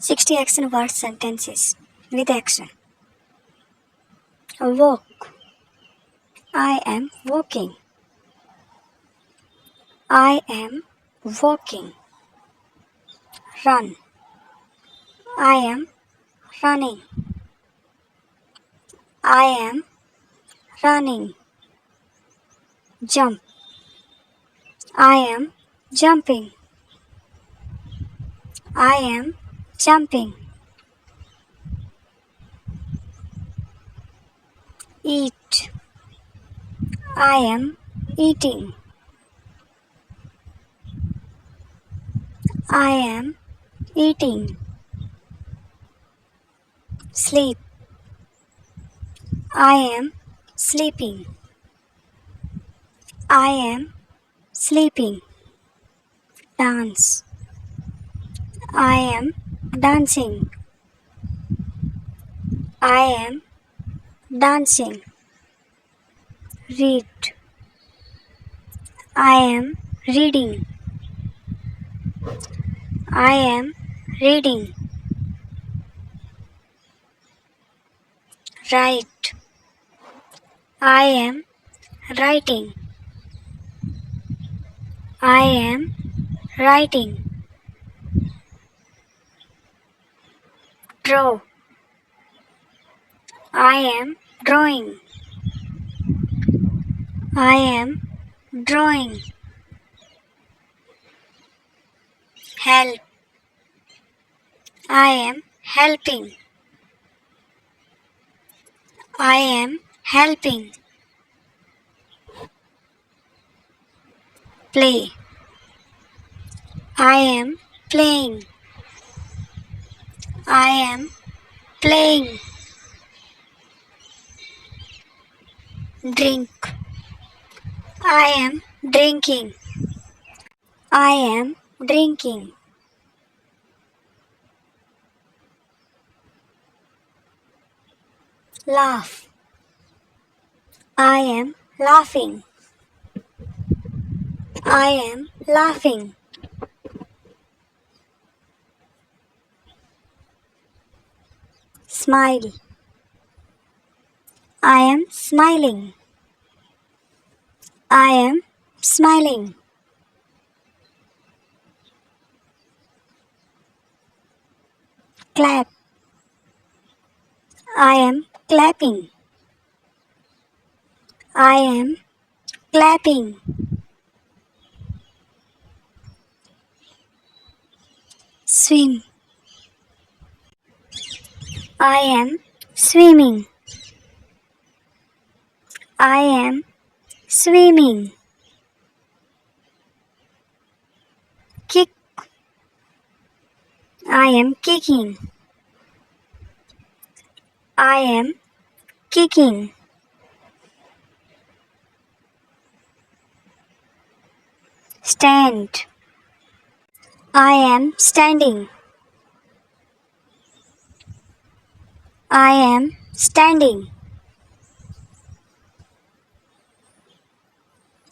60 action word sentences with action. Walk. I am walking. I am walking. Run. I am running. I am running. Jump. I am jumping. I am jumping. Eat. I am eating. I am eating. Sleep. I am sleeping. I am sleeping. Dance. I am dancing. I am dancing. Read. I am reading. I am reading. Write. I am writing. I am writing. Draw. I am drawing. I am drawing. Help. I am helping. I am helping. Play. I am playing. I am playing. Drink. I am drinking. I am drinking. Laugh. I am laughing. I am laughing. Smile. I am smiling. I am smiling. Clap. I am clapping. I am clapping. Swim. I am swimming. I am swimming. Kick. I am kicking. I am kicking. Stand. I am standing. I am standing.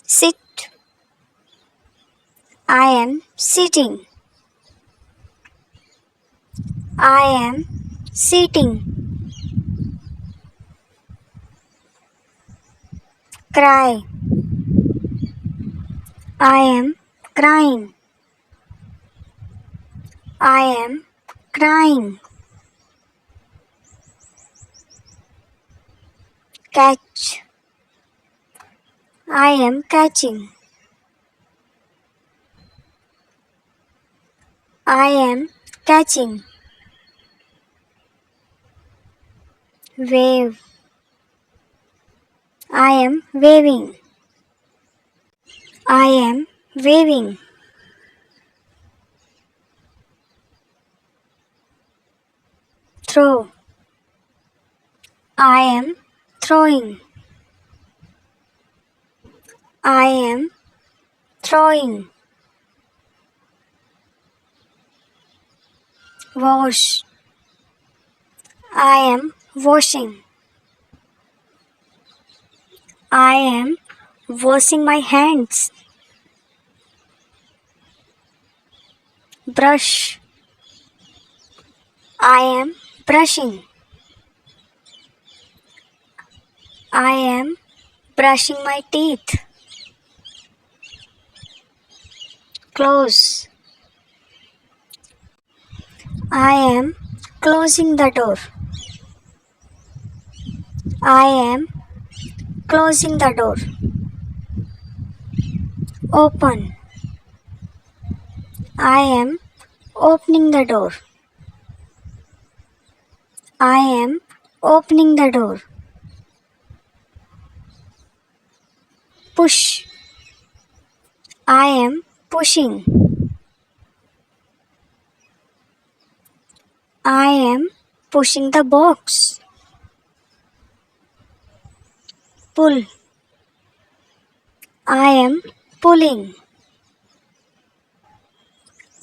Sit. I am sitting. I am sitting. Cry. I am crying. I am crying. Catch. I am catching. I am catching. Wave. I am waving. I am waving. Throw. I am throwing. I am throwing. Wash. I am washing. I am washing my hands. Brush. I am brushing. I am brushing my teeth. Close. I am closing the door. I am closing the door. Open. I am opening the door. I am opening the door. Push. I am pushing. I am pushing the box. Pull. I am pulling.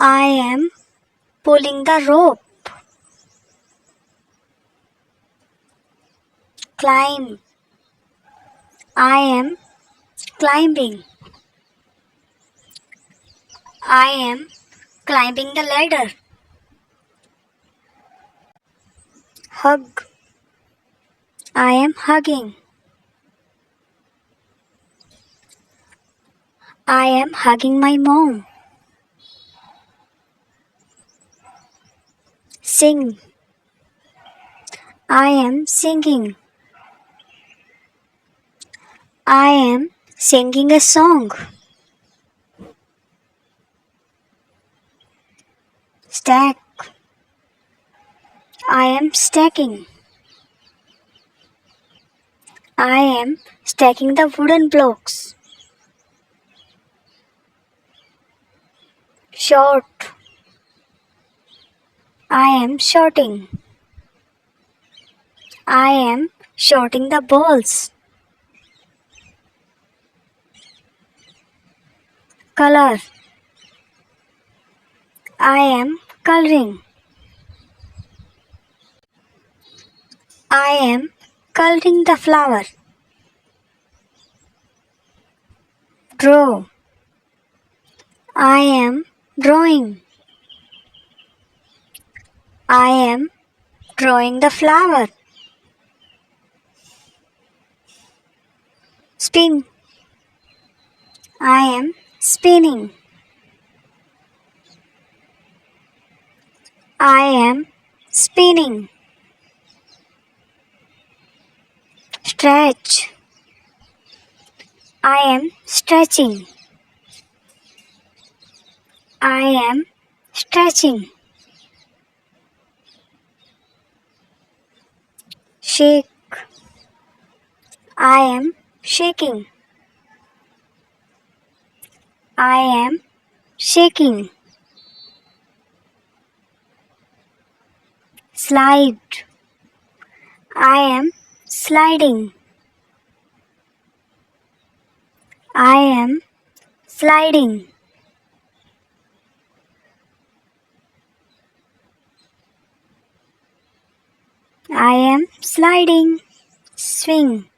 I am pulling the rope. Climb. I am climbing. I am climbing the ladder. Hug. I am hugging. I am hugging my mom. Sing. I am singing. I am singing a song. Stack. I am stacking. I am stacking the wooden blocks. Short. I am shorting. I am shorting the balls. Color. I am coloring. I am coloring the flower. Draw. I am drawing. I am drawing the flower. Spin. I am spinning. I am spinning. Stretch. I am stretching. I am stretching. Shake. I am shaking. I am shaking. Slide. I am sliding. I am sliding. I am sliding. Swing.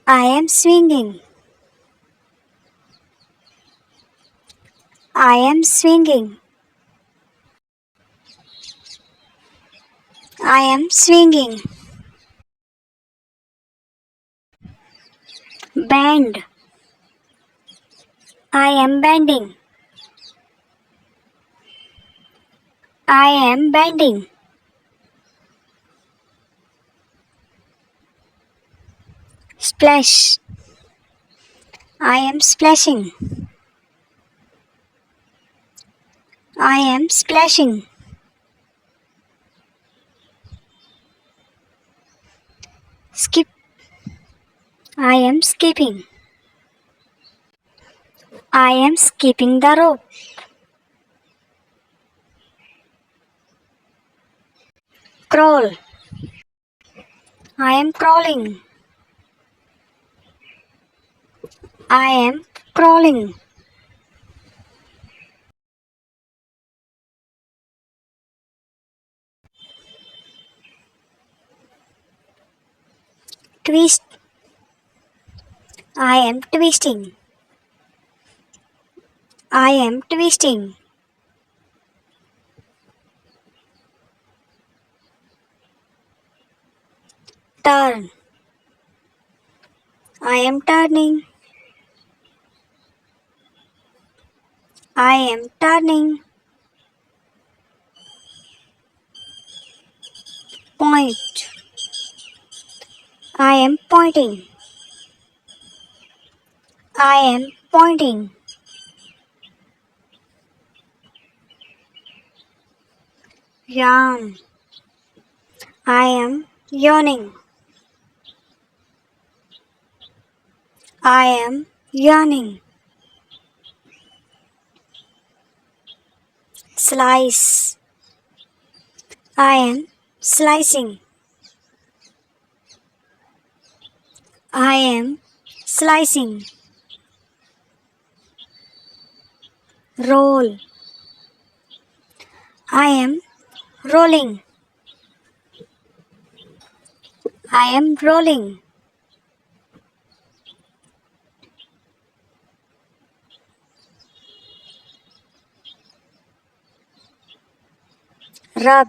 I am swinging. I am swinging. I am swinging. Bend. I am bending. I am bending. Splash. I am splashing. I am splashing. Skip. I am skipping. I am skipping the rope. Crawl. I am crawling. I am crawling. Twist. I am twisting. I am twisting. Turn. I am turning. I am turning. Point. I am pointing. I am pointing. Yawn. I am yawning. I am yawning. Slice. I am slicing. I am slicing. Roll. I am rolling. I am rolling. Rub.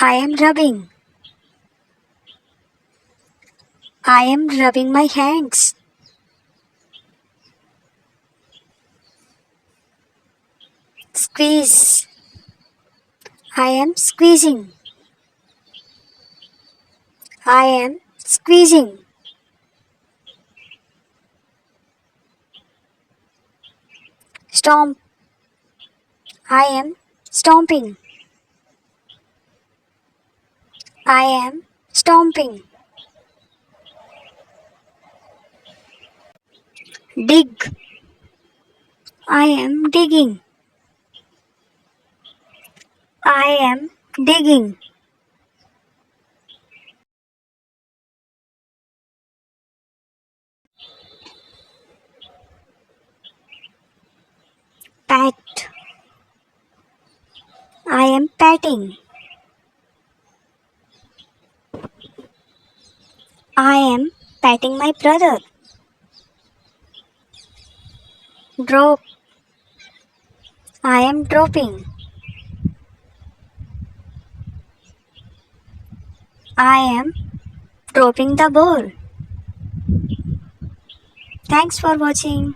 I am rubbing. I am rubbing my hands. Squeeze. I am squeezing. I am squeezing. Stomp. I am stomping. I am stomping. Dig. I am digging. I am digging. Pat. I am patting. I am patting my brother. Drop. I am dropping. I am dropping the ball. Thanks for watching.